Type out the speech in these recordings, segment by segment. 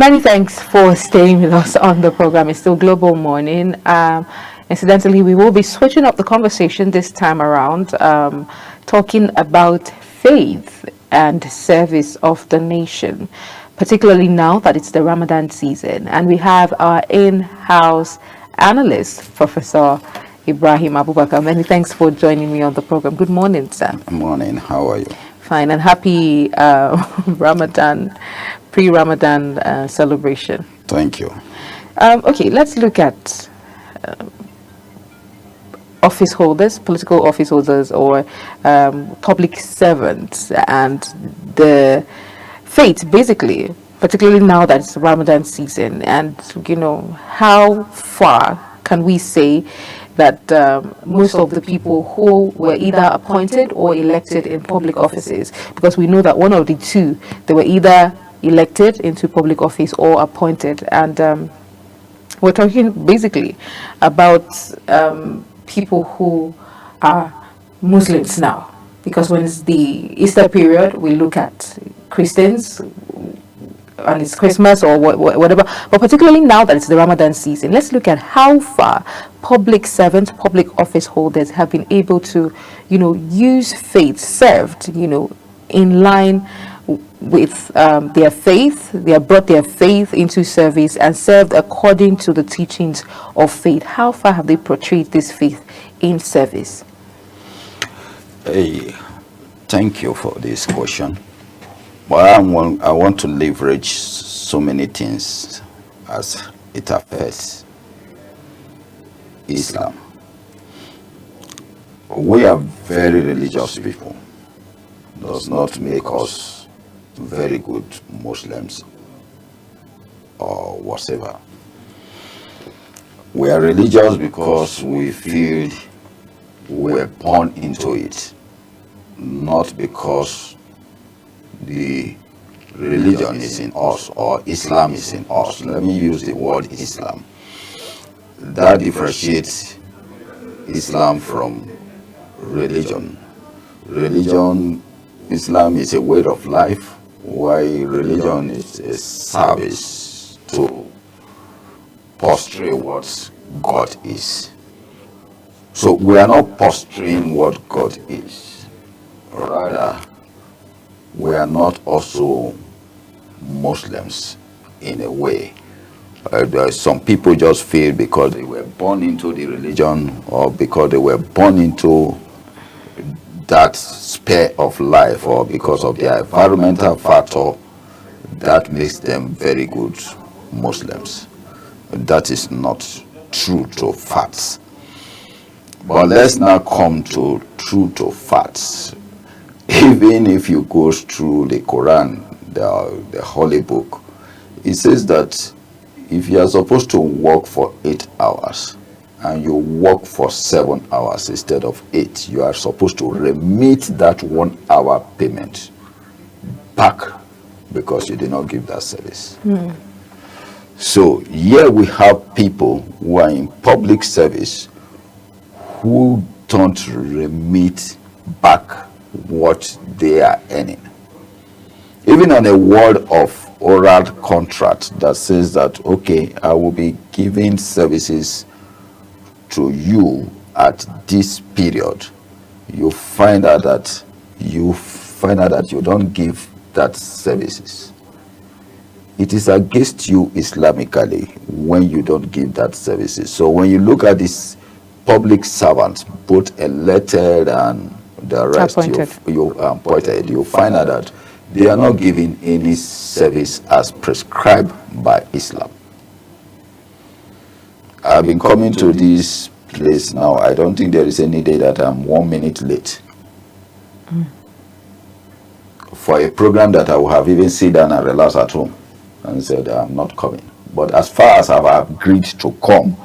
Many thanks for staying with us on the program. It's still Global Morning. Incidentally, we will be switching up the conversation this time around, talking about faith and service of the nation, particularly now that it's the Ramadan season. And we have our in-house analyst, Professor Ibrahim Abubakar. Many thanks for joining me on the program. Good morning, sir. Good morning. How are you? Fine, and happy Ramadan, pre-Ramadan celebration. Thank you. Okay, let's look at office holders, political office holders, or public servants, and the fate, basically, particularly now that it's Ramadan season, and how far can we say that most of the people who were either appointed or elected in public offices, because we know that one of the two, they were either elected into public office or appointed, and we're talking basically about people who are Muslims now, because when it's the Easter period, we look at Christians and it's Christmas or whatever, but particularly now that it's the Ramadan season, let's look at how far public servants, public office holders have been able to, use faith, served, in line with their faith. They have brought their faith into service and served according to the teachings of faith. How far have they portrayed this faith in service? Hey, thank you for this question. Well, I want to leverage so many things as it affects Islam. We are very religious people. Does not make us very good Muslims or whatever. We are religious because we feel we were born into it, not because the religion is in us or Islam is in us. Let me use the word Islam. That differentiates Islam from religion. Islam is a way of life, while religion is a service to portray what God is. So we are not portraying what God is. Rather, we are not also Muslims in a way. Some people just feel because they were born into the religion or because they were born into that sphere of life or because of their environmental factor, that makes them very good Muslims. That is not true to facts. But let's now come to true to facts. Even if you go through the Quran, the holy book, it says that if you are supposed to work for 8 hours and you work for 7 hours instead of 8, you are supposed to remit that 1 hour payment back because you did not give that service. So here we have people who are in public service who don't remit back what they are earning. Even on a word of oral contract that says that, okay, I will be giving services to you at this period, you find out that you don't give that services. It is against you Islamically when you don't give that services. So when you look at these public servants, both elected and the rest you appointed, you find out that they are not giving any service as prescribed by Islam. I've been coming to this place now. I don't think there is any day that I'm 1 minute late for a program that I would have even sit down and relax at home and said I'm not coming. But as far as I've agreed to come,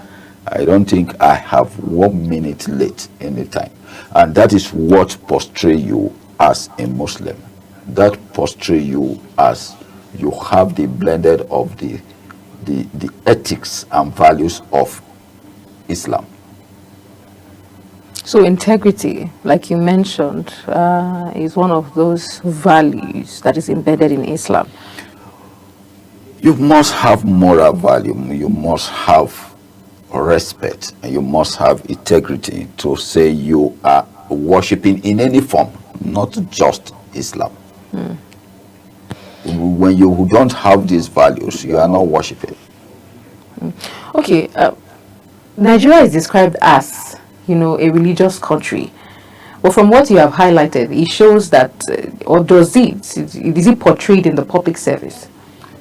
I don't think I have 1 minute late anytime. And that is what portray you as a Muslim. That portray you as you have the blended of the ethics and values of Islam. So integrity, like you mentioned, is one of those values that is embedded in Islam. You must have moral value, you must have respect, and you must have integrity to say you are worshipping in any form, not just Islam. When you don't have these values, you are not worshipping. Okay, Nigeria is described as, a religious country. But from what you have highlighted, it shows that, or does is it portrayed in the public service?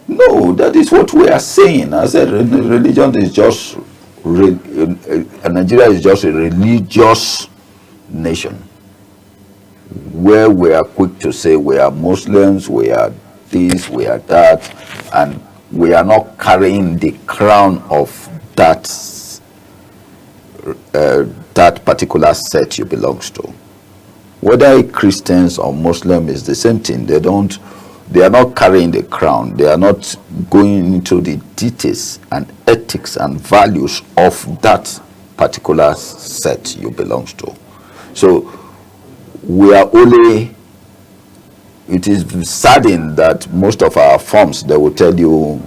No, that is what we are saying. I said religion is just, Nigeria is just a religious nation where we are quick to say we are Muslims, we are this, we are that, and we are not carrying the crown of that that particular set you belongs to. Whether Christians or Muslim is the same thing. They are not carrying the crown. They are not going into the details and ethics and values of that particular set you belongs to. So we are only, it is saddening that most of our forms, they will tell you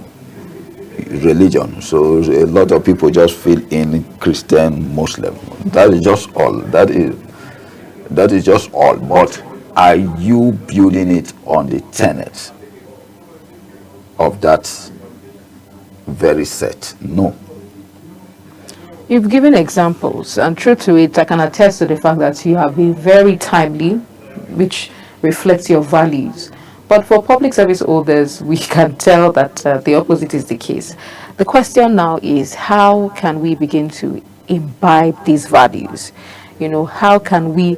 religion. So a lot of people just fill in Christian, Muslim. That is just all. That is just all. But are you building it on the tenets of that very set? No. You've given examples, and true to it, I can attest to the fact that you have been very timely, which reflects your values. But for public service holders, we can tell that the opposite is the case. The question now is, how can we begin to imbibe these values? How can we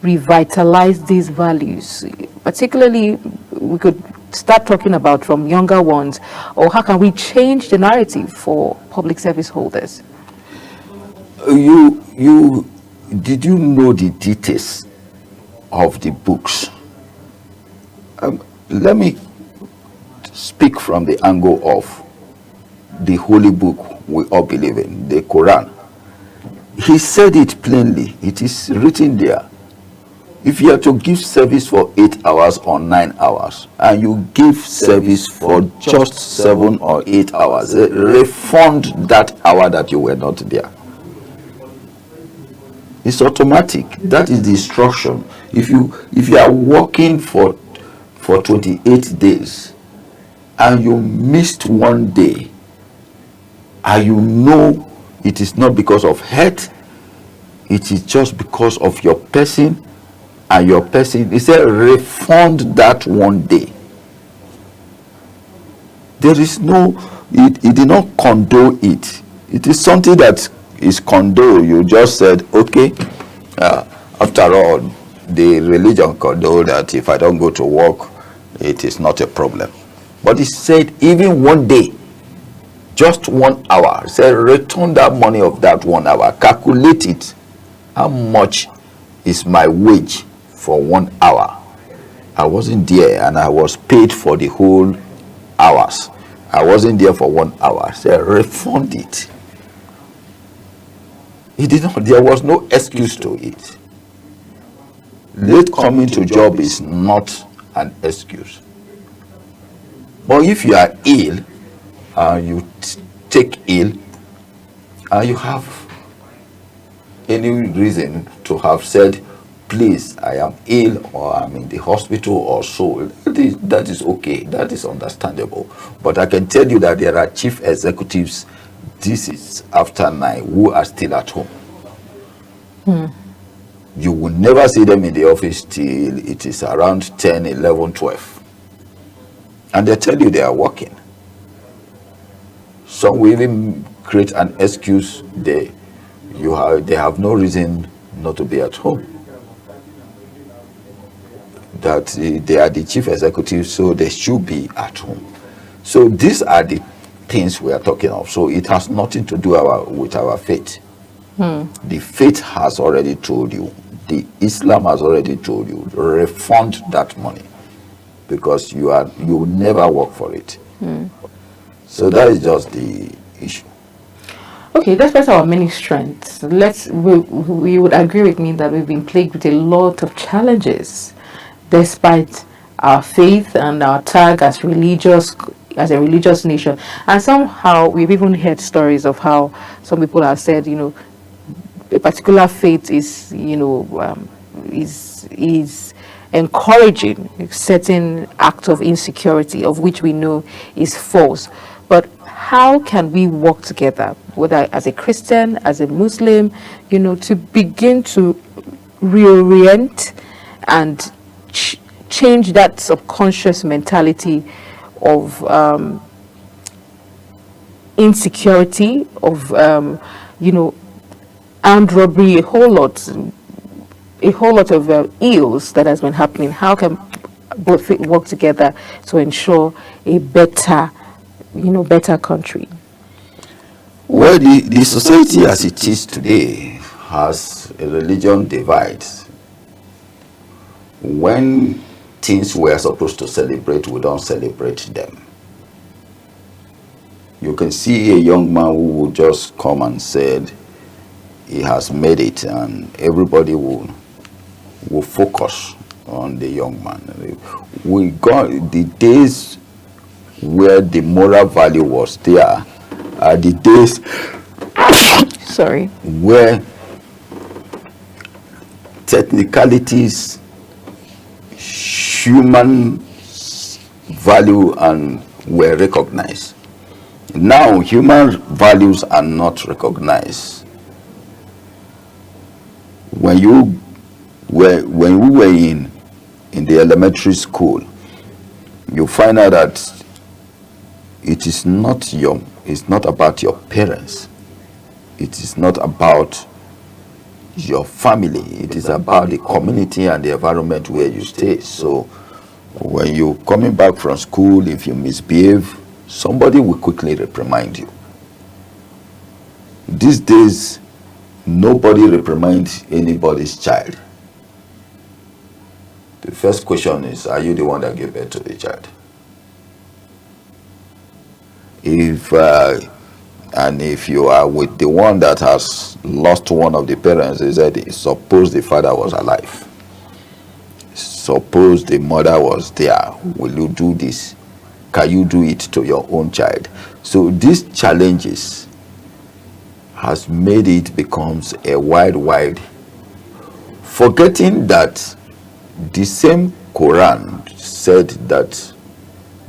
revitalize these values? Particularly, we could start talking about from younger ones, or how can we change the narrative for public service holders? Did you know the details of the books? Let me speak from the angle of the holy book we all believe in, the Quran. He said it plainly. It is written there. If you are to give service for 8 hours or 9 hours, and you give service for just 7 or 8 hours, refund that hour that you were not there. It's automatic. That is the instruction. If you are working for 28 days and you missed one day, and you know it is not because of hate, it is just because of your person, and your person, he said, refund that one day. There is no, it did not condone it. It is something that is condoned. You just said, okay, after all, the religion condone that if I don't go to work, it is not a problem. But he said, even one day, just 1 hour, he said, return that money of that 1 hour, calculate it. How much is my wage for 1 hour? I wasn't there and I was paid for the whole hours. I wasn't there for 1 hour. Say, refund it. He did not. There was no excuse to it. Late coming to job is not an excuse. But if you are ill and you take ill and you have any reason to have said, please, I am ill or I'm in the hospital or so, that is okay. That is understandable. But I can tell you that there are chief executives, this is after 9, who are still at home. You will never see them in the office till it is around 10, 11, 12. And they tell you they are working. Some will even create an excuse. They have no reason not to be at home. That they are the chief executives, so they should be at home. So these are the things we are talking of. So it has nothing to do with our faith. The faith has already told you. The Islam has already told you. Refund that money, because you will never work for it. So that is just the issue. Okay, despite our many strengths, we would agree with me that we've been plagued with a lot of challenges, despite our faith and our tag as religious as a religious nation. And somehow we've even heard stories of how some people have said, a particular faith is, is encouraging certain act of insecurity, of which we know is false. But how can we work together, whether as a Christian, as a Muslim, to begin to reorient and change that subconscious mentality of insecurity, of armed robbery, a whole lot of ills that has been happening? How can both work together to ensure a better country? Well, the society as it is today has a religion divide. When things we're supposed to celebrate, we don't celebrate them. You can see a young man who will just come and said he has made it, and everybody will focus on the young man. We got the days where the moral value was there are the days where technicalities, human value and were recognized. Now human values are not recognized. When we were in the elementary school, you find out that it's not about your parents. It is not about your family. It is about the community and the environment where you stay. So when you're coming back from school, if you misbehave, somebody will quickly reprimand you. These days, nobody reprimands anybody's child. The first question is, are you the one that gave birth to the child? If you are with the one that has lost one of the parents, they said, suppose the father was alive, suppose the mother was there, will you do this? Can you do it to your own child? So these challenges has made it becomes a wide, forgetting that the same Quran said that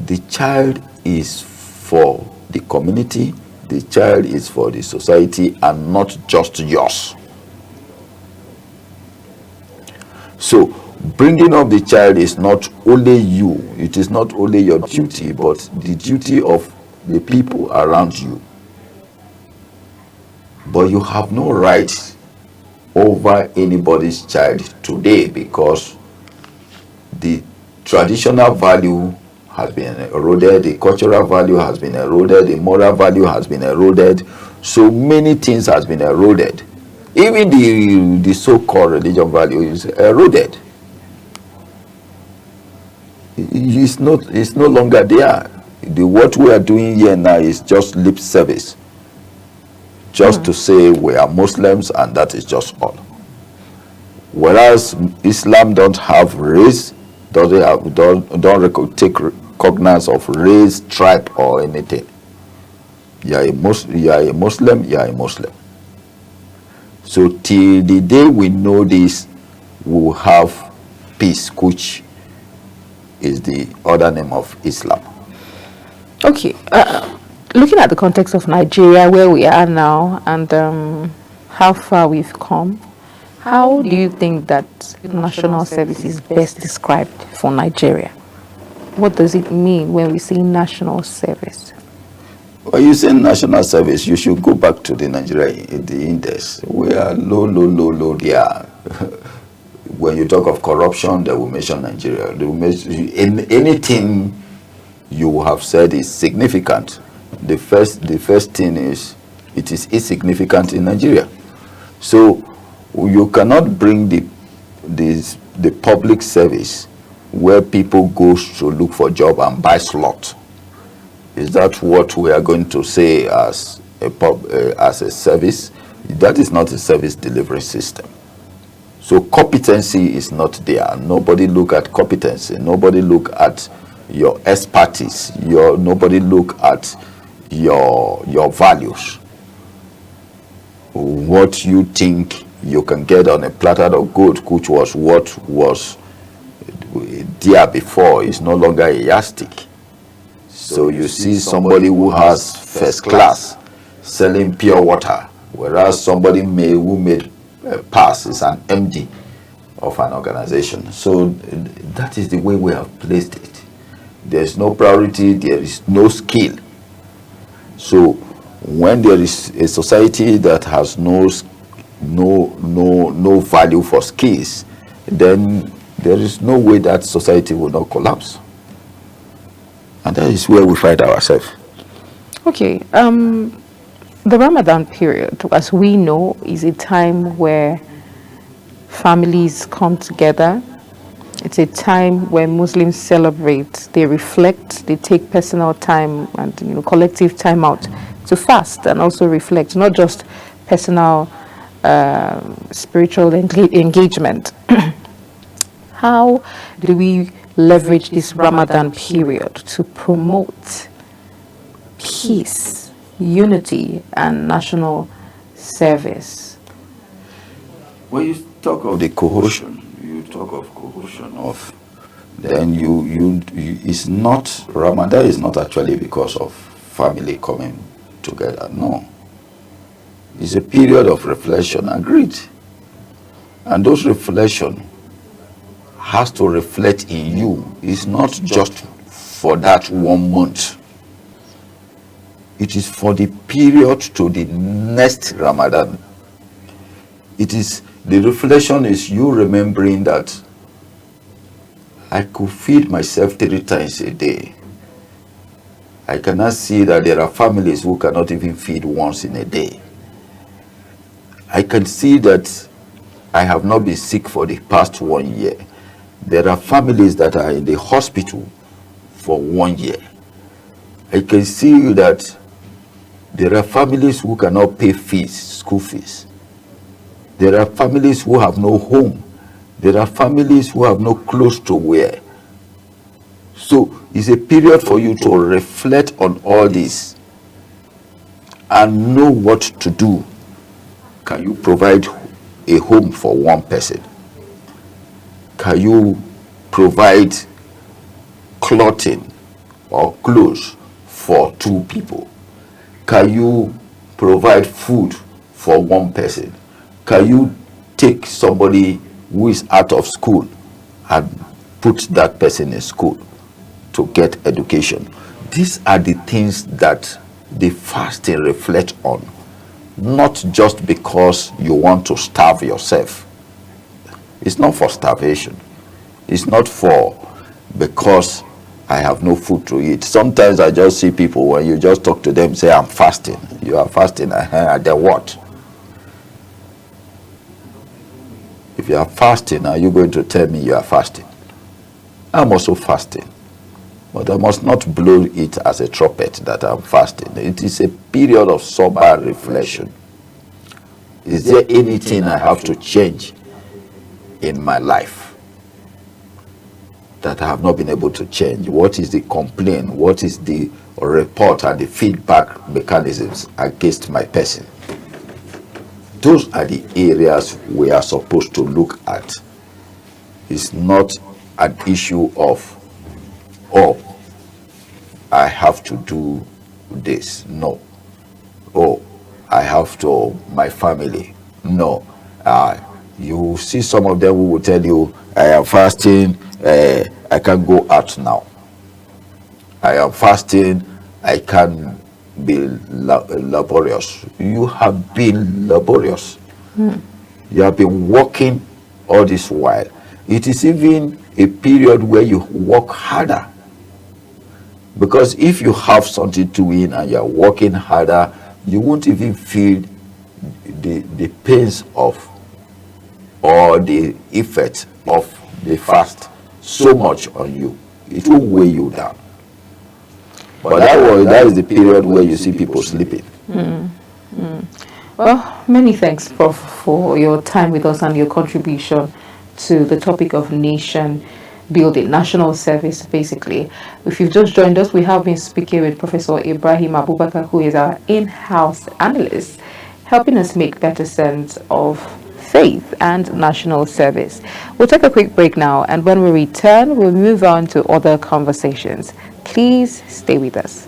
the child is for the community, the child is for the society, and not just yours. So bringing up the child is not only you, it is not only your duty, but the duty of the people around you. But you have no right over anybody's child today, because the traditional value has been eroded, the cultural value has been eroded, the moral value has been eroded. So many things has been eroded. Even the so-called religion value is eroded. It's no longer there. What we are doing here now is just lip service, just to say we are Muslims, and that is just all. Whereas Islam don't have race, don't take cognizance of race, tribe, or anything. You are a Muslim, you are a Muslim. So till the day we know this, we will have peace, which is the other name of Islam. Okay, looking at the context of Nigeria, where we are now, and how far we've come, how do you think that national service is best described for Nigeria? What does it mean when we say national service? When you say national service, you should go back to the Nigeria, the index. We are low there. When you talk of corruption, they will mention Nigeria. They will mention anything you have said is significant. The first thing is, it is insignificant in Nigeria. So you cannot bring the public service where people go to look for job and buy slot. Is that what we are going to say as a service? That is not a service delivery system. So competency is not there. Nobody look at competency. Nobody look at your expertise. Nobody look at your values. What you think you can get on a platter of gold, which was what was there before, is no longer a yardstick. So you see somebody who has first class selling pure water, whereas somebody who made pass is an MD of an organization. So that is the way we have placed it. There is no priority, there is no skill. So when there is a society that has no value for skills, then there is no way that society will not collapse. And that is where we find ourselves. Okay. The Ramadan period, as we know, is a time where families come together. It's a time where Muslims celebrate, they reflect, they take personal time and collective time out to fast and also reflect, not just personal spiritual engagement. How do we leverage this Ramadan period to promote peace, unity, and national service? When you talk of the cohesion, you talk of cohesion of, then it's not, Ramadan is not actually because of family coming together. No, it's a period of reflection. Agreed. And those reflection has to reflect in you. It's not just for that 1 month. It is for the period to the next Ramadan. The reflection is you remembering that I could feed myself 3 times a day. I cannot see that there are families who cannot even feed once in a day. I can see that I have not been sick for the past 1 year. There are families that are in the hospital for 1 year. I can see that there are families who cannot pay fees, school fees. There are families who have no home. There are families who have no clothes to wear. So it's a period for you to reflect on all this and know what to do. Can you provide a home for 1 person? Can you provide clothing or clothes for 2 people? Can you provide food for 1 person? Can you take somebody who is out of school and put that person in school to get education? These are the things that the fasting reflects on, not just because you want to starve yourself. It's not for starvation. It's not for because I have no food to eat. Sometimes I just see people, when you just talk to them, say, I'm fasting. You are fasting, then what? If you are fasting, are you going to tell me you are fasting? I'm also fasting. But I must not blow it as a trumpet that I'm fasting. It is a period of sober reflection. Is there anything I have to change in my life that I have not been able to change? What is the complaint? What is the report and the feedback mechanisms against my person? Those are the areas we are supposed to look at. It's not an issue of, oh, I have to do this. No. Oh, I have to, my family. No. You see some of them who will tell you, I am fasting, I can't go out now. I am fasting, I can be laborious. You have been laborious. You have been working all this while. It is even a period where you work harder. Because if you have something to win and you are working harder, you won't even feel the pains of or the effect of the fast so much on you. It will weigh you down. But that is the period where you see people sleeping. Well, many thanks, Prof, for your time with us and your contribution to the topic of nation building, national service, basically. If you've just joined us, we have been speaking with Professor Ibrahim Abubakar, who is our in-house analyst, helping us make better sense of faith and national service. We'll take a quick break now, and when we return, we'll move on to other conversations. Please stay with us.